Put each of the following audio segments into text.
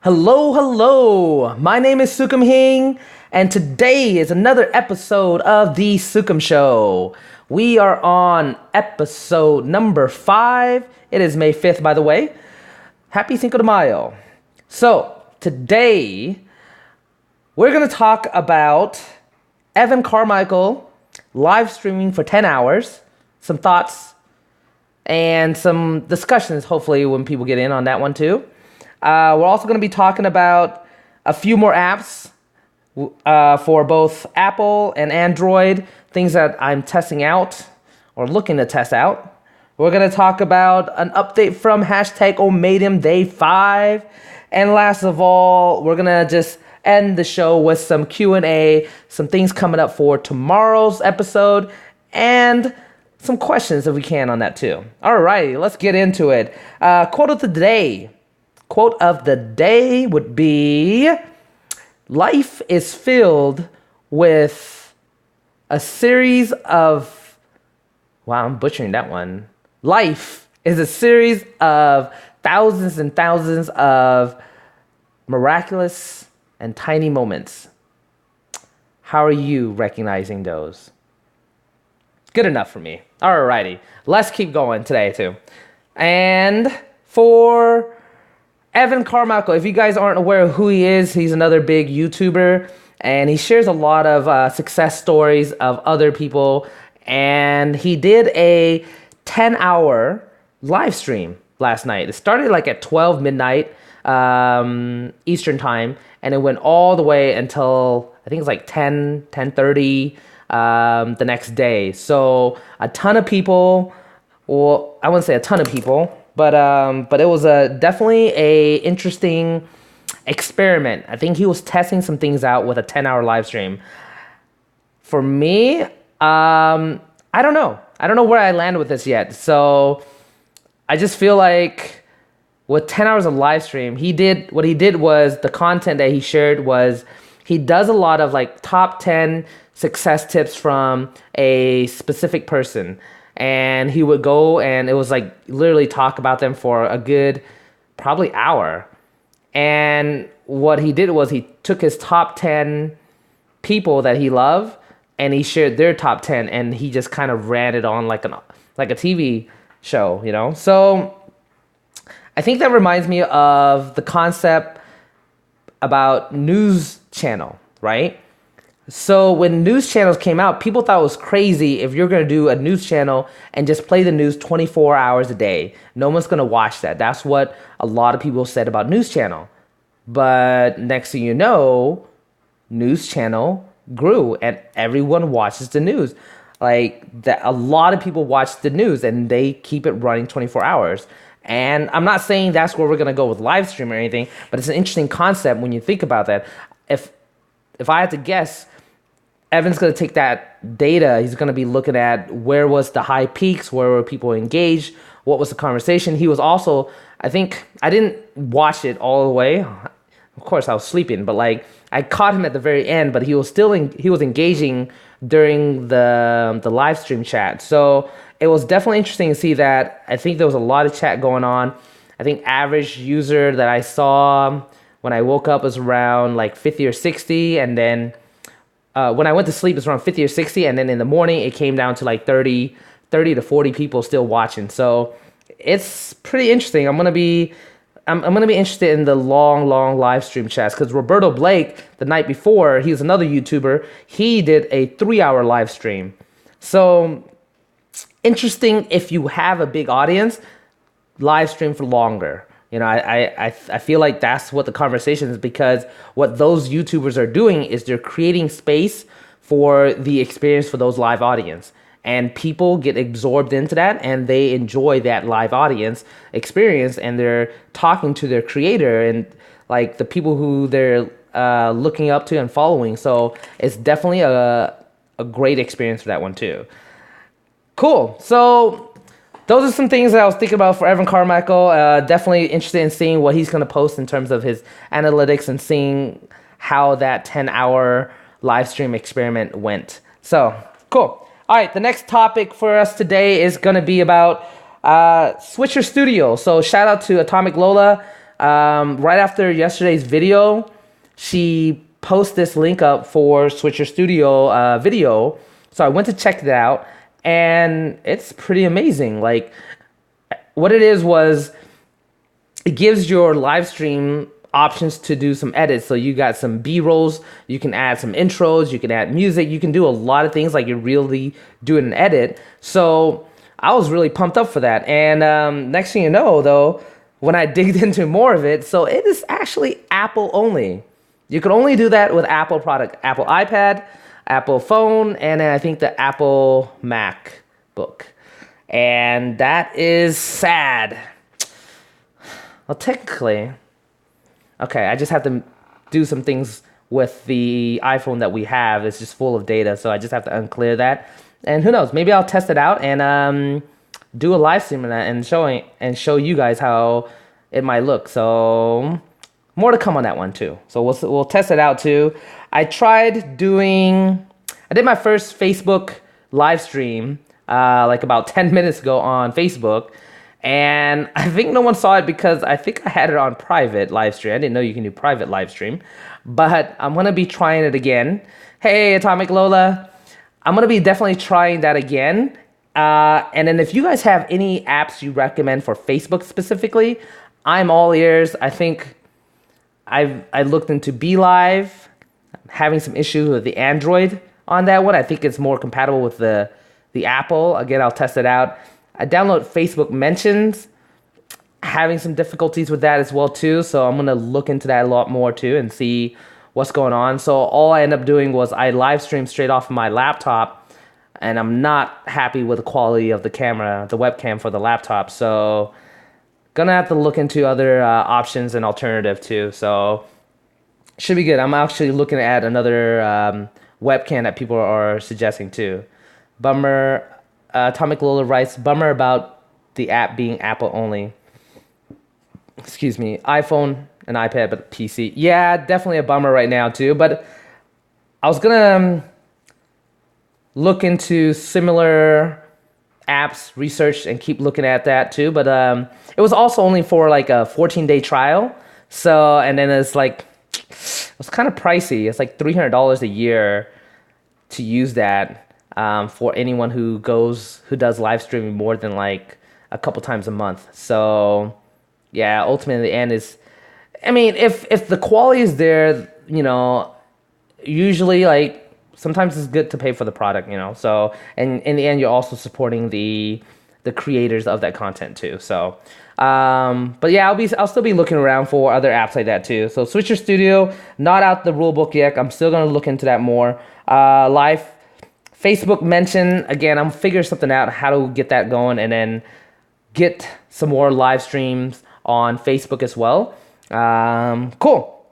Hello, hello. My name is Sukhum HING, and today is another episode of the Sukhum Show. We are on episode number 5. It is May 5th, by the way. Happy Cinco de Mayo. So, today, we're going to talk about Evan Carmichael live streaming for 10 hours, some thoughts, and some discussions, hopefully, when people get in on that one, too. We're also going to be talking about a few more apps for both Apple and Android, things that I'm testing out or looking to test out. We're going to talk about an update from hashtag OMADIM Day 5. And last of all, we're going to just end the show with some Q&A, some things coming up for tomorrow's episode, and some questions if we can on that too. Alrighty, let's get into it. Quote of the day. Quote of the day would be, life is filled with a series of, wow, I'm butchering that one. Life is a series of thousands and thousands of miraculous and tiny moments. How are you recognizing those? Good enough for me. Alrighty, let's keep going today too. And for Evan Carmichael, if you guys aren't aware of who he is, he's another big YouTuber, and he shares a lot of success stories of other people, and he did a 10-hour live stream last night. It started like at 12 midnight Eastern time, and it went all the way until, I think it's like 10:30 the next day. So a ton of people, well, I wouldn't say a ton of people, but it was definitely a interesting experiment. I think he was testing some things out with a 10-hour live stream. For me, I don't know. I don't know where I land with this yet. So I just feel like with 10 hours of live stream, what he did was, the content that he shared was, he does a lot of like top 10 success tips from a specific person. And he would go and it was like literally talk about them for a good probably hour. And what he did was he took his top 10 people that he loved and he shared their top 10 and he just kind of ran it on like a TV show, you know? So I think that reminds me of the concept about news channel, right? So when news channels came out, people thought it was crazy if you're going to do a news channel and just play the news 24 hours a day. No one's going to watch that. That's what a lot of people said about news channel. But next thing you know, news channel grew and everyone watches the news. A lot of people watch the news and they keep it running 24 hours. And I'm not saying that's where we're going to go with live stream or anything, but it's an interesting concept when you think about that. If I had to guess, Evan's going to take that data. He's going to be looking at where was the high peaks, where were people engaged, what was the conversation. He was also, I think, I didn't watch it all the way. Of course, I was sleeping, but like I caught him at the very end, but he was still he was engaging during the live stream chat. So it was definitely interesting to see that. I think there was a lot of chat going on. I think average user that I saw when I woke up was around like 50 or 60, and then when I went to sleep, it was around 50 or 60, and then in the morning, it came down to like 30 to 40 people still watching. So it's pretty interesting. I'm gonna be interested in the long live stream chats, because Roberto Blake, the night before, he was another YouTuber. He did a 3-hour live stream. So interesting if you have a big audience, live stream for longer. You know, I feel like that's what the conversation is, because what those YouTubers are doing is they're creating space for the experience for those live audience. And people get absorbed into that and they enjoy that live audience experience, and they're talking to their creator and like the people who they're looking up to and following. So it's definitely a great experience for that one too. Cool. So those are some things that I was thinking about for Evan Carmichael. Definitely interested in seeing what he's going to post in terms of his analytics and seeing how that 10-hour live stream experiment went. So, cool. All right, the next topic for us today is going to be about Switcher Studio. So shout out to Atomic Lola. right after yesterday's video, she posted this link up for Switcher Studio video. So I went to check it out, and it's pretty amazing. Like, what it is was, it gives your live stream options to do some edits. So you got some B-rolls, you can add some intros, you can add music, you can do a lot of things like you're really doing an edit. So I was really pumped up for that. And next thing you know, though, when I digged into more of it, so it is actually Apple only. You can only do that with Apple product, Apple iPad, Apple phone, and then I think the Apple MacBook. And that is sad. Well, technically, okay, I just have to do some things with the iPhone that we have. It's just full of data, so I just have to unclear that. And who knows, maybe I'll test it out and do a live stream of that and show you guys how it might look. So more to come on that one too. So we'll test it out too. I did my first Facebook live stream like about 10 minutes ago on Facebook. And I think no one saw it because I think I had it on private live stream. I didn't know you can do private live stream, but I'm going to be trying it again. Hey, Atomic Lola. I'm going to be definitely trying that again. And then if you guys have any apps you recommend for Facebook specifically, I'm all ears. I think I looked into BeLive, having some issues with the Android on that one. I think it's more compatible with the Apple. Again, I'll test it out. I download Facebook Mentions, having some difficulties with that as well too. So I'm going to look into that a lot more too and see what's going on. So all I ended up doing was I live streamed straight off of my laptop, and I'm not happy with the quality of the camera, the webcam for the laptop. So gonna have to look into other options and alternative too. So should be good. I'm actually looking at another webcam that people are suggesting too. Bummer. Atomic Lola writes, bummer about the app being Apple only. Excuse me, iPhone and iPad, but PC. Yeah, definitely a bummer right now too. But I was gonna look into similar apps, research, and keep looking at that too. But it was also only for like a 14-day trial. So, and then it's like, it was kind of pricey. It's like $300 a year to use that. For anyone who does live streaming more than like a couple times a month. So yeah, ultimately the end is, I mean, if the quality is there, you know, usually like sometimes it's good to pay for the product, you know. So, and in the end, you're also supporting the creators of that content too. So, but yeah, I'll still be looking around for other apps like that too. So Switcher Studio, not out the rule book yet. I'm still gonna look into that more. Live Facebook Mention, again, I'm figuring something out how to get that going and then get some more live streams on Facebook as well. Cool.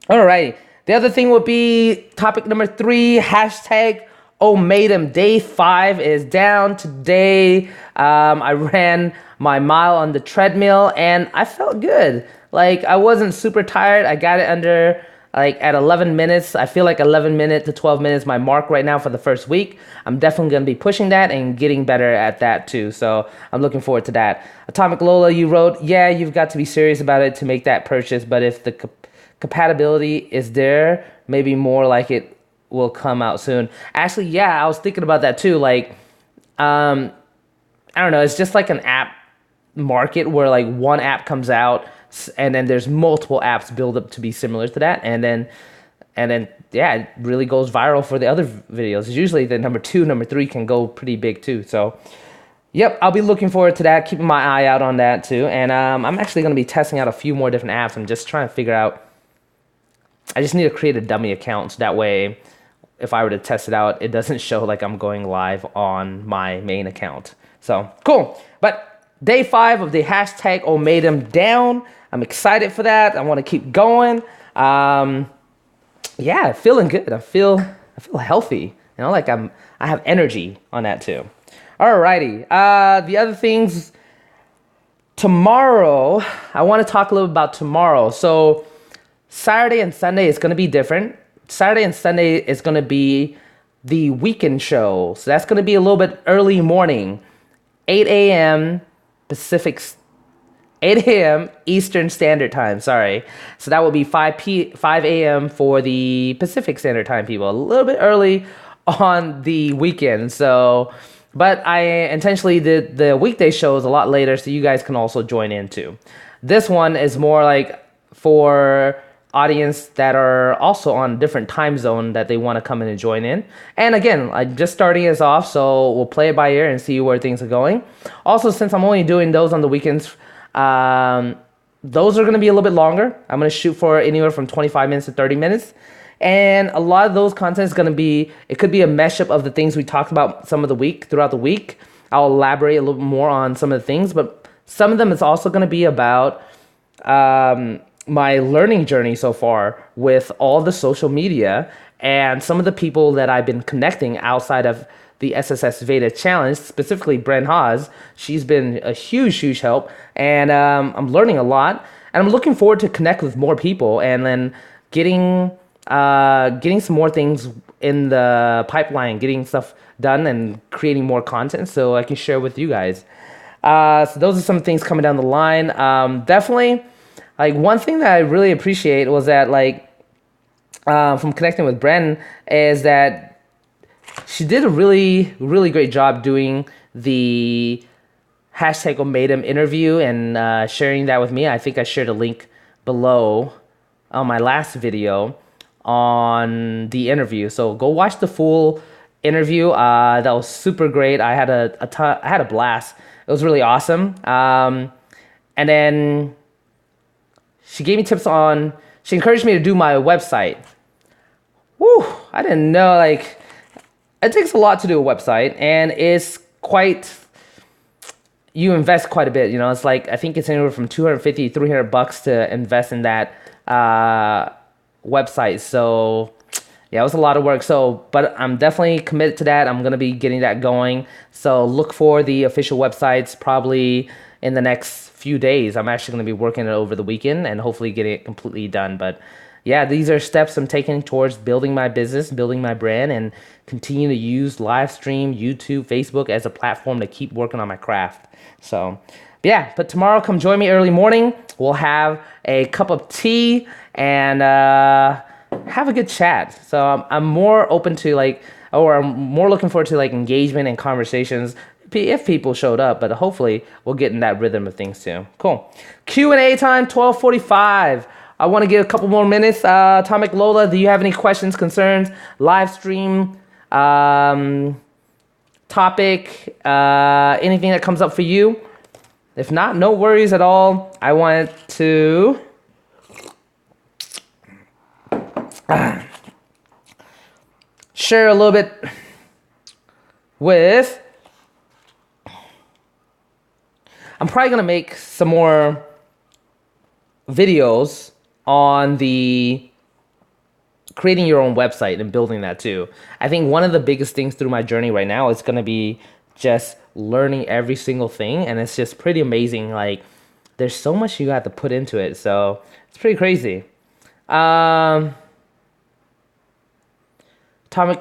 Alrighty. The other thing would be topic number 3, hashtag OMADIM. Day 5 is down today. I ran my mile on the treadmill and I felt good. Like, I wasn't super tired. I got it under like at 11 minutes. I feel like 11 minutes to 12 minutes my mark right now for the first week. I'm definitely going to be pushing that and getting better at that too. So I'm looking forward to that. Atomic Lola, you wrote, yeah, you've got to be serious about it to make that purchase. But if the compatibility is there, maybe more like it will come out soon. Actually, yeah, I was thinking about that too. Like, I don't know. It's just like an app market where like one app comes out and then there's multiple apps build up to be similar to that, and then yeah, it really goes viral for the other videos. Usually the number 2, number 3 can go pretty big too. So yep, I'll be looking forward to that, keeping my eye out on that too. And I'm actually going to be testing out a few more different apps. I'm just trying to figure out, I just need to create a dummy account so that way if I were to test it out, it doesn't show like I'm going live on my main account. So cool. But day 5 of the hashtag OMADIM down. I'm excited for that. I want to keep going. Yeah, feeling good. I feel healthy. You know, like I have energy on that too. Alrighty. The other things tomorrow, I want to talk a little about tomorrow. So Saturday and Sunday is going to be different. Saturday and Sunday is going to be the weekend show. So that's going to be a little bit early morning, 8 a.m. Pacific 8 a.m. Eastern Standard Time. Sorry. So that will be 5 a.m. for the Pacific Standard Time people. A little bit early on the weekend. So, but I intentionally did the weekday shows a lot later so you guys can also join in too. This one is more like for audience that are also on a different time zone that they want to come in and join in. And again, I'm just starting us off, so we'll play it by ear and see where things are going. Also, since I'm only doing those on the weekends, those are going to be a little bit longer. I'm going to shoot for anywhere from 25 minutes to 30 minutes. And a lot of those content is going to be, it could be a mashup of the things we talked about some of the week, throughout the week. I'll elaborate a little bit more on some of the things, but some of them is also going to be about my learning journey so far with all the social media and some of the people that I've been connecting outside of the SSS Veda Challenge, specifically Bren Haas. She's been a huge help, and I'm learning a lot, and I'm looking forward to connect with more people and then getting some more things in the pipeline, getting stuff done and creating more content so I can share with you guys. So those are some things coming down the line. Definitely, like one thing that I really appreciate was that from connecting with Bren is that she did a really great job doing the hashtag OMADIM interview and sharing that with me. I think I shared a link below on my last video on the interview. So go watch the full interview. That was super great. I had a blast. It was really awesome. And then she gave me tips on, she encouraged me to do my website. Woo, I didn't know, like, it takes a lot to do a website, and it's quite, you invest quite a bit, you know. It's like, I think it's anywhere from $250 to $300 to invest in that website. So yeah, it was a lot of work. So, but I'm definitely committed to that. I'm going to be getting that going. So look for the official websites probably in the next few days. I'm actually going to be working it over the weekend and hopefully getting it completely done. But yeah, these are steps I'm taking towards building my business, building my brand, and continue to use Livestream, YouTube, Facebook as a platform to keep working on my craft. So yeah, but tomorrow, come join me early morning. We'll have a cup of tea and have a good chat. So I'm more open to I'm more looking forward to engagement and conversations if people showed up, but hopefully we'll get in that rhythm of things too. Cool. Q&A time, 12:45. I want to get a couple more minutes. Atomic Lola, do you have any questions, concerns, live stream, topic, anything that comes up for you? If not, no worries at all. I want to share a little bit with, I'm probably going to make some more videos on the creating your own website and building that too. I think one of the biggest things through my journey right now is going to be just learning every single thing, and it's just pretty amazing. Like, there's so much you have to put into it, so it's pretty crazy. Atomic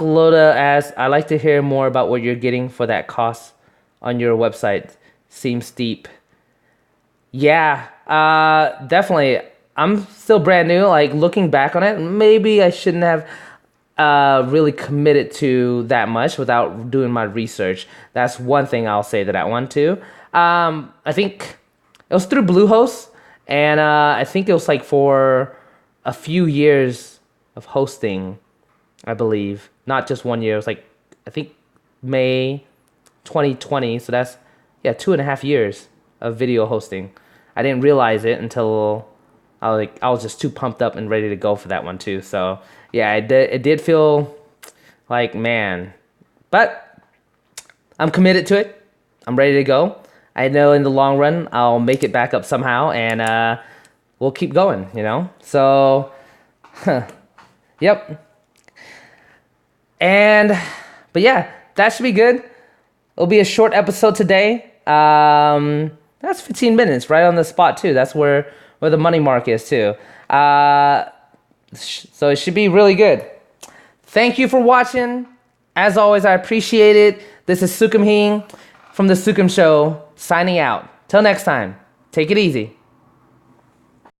Loda asks, I'd like to hear more about what you're getting for that cost on your website. Seems steep. Yeah, definitely. I'm still brand new. Like, looking back on it, maybe I shouldn't have really committed to that much without doing my research. That's one thing I'll say to that one too. I think it was through Bluehost, and I think it was like for a few years of hosting, I believe. Not just 1 year. It was like, I think May 2020. So that's, yeah, 2.5 years of video hosting. I didn't realize it until I was just too pumped up and ready to go for that one too. So yeah, it did feel like, man, but I'm committed to it. I'm ready to go. I know in the long run I'll make it back up somehow, and we'll keep going, you know. So yep. But yeah, that should be good. It'll be a short episode today. That's 15 minutes right on the spot too. That's where the money mark is too. So it should be really good. Thank you for watching. As always, I appreciate it. This is Sukhum Hing from the Sukhum Show, signing out. Till next time. Take it easy.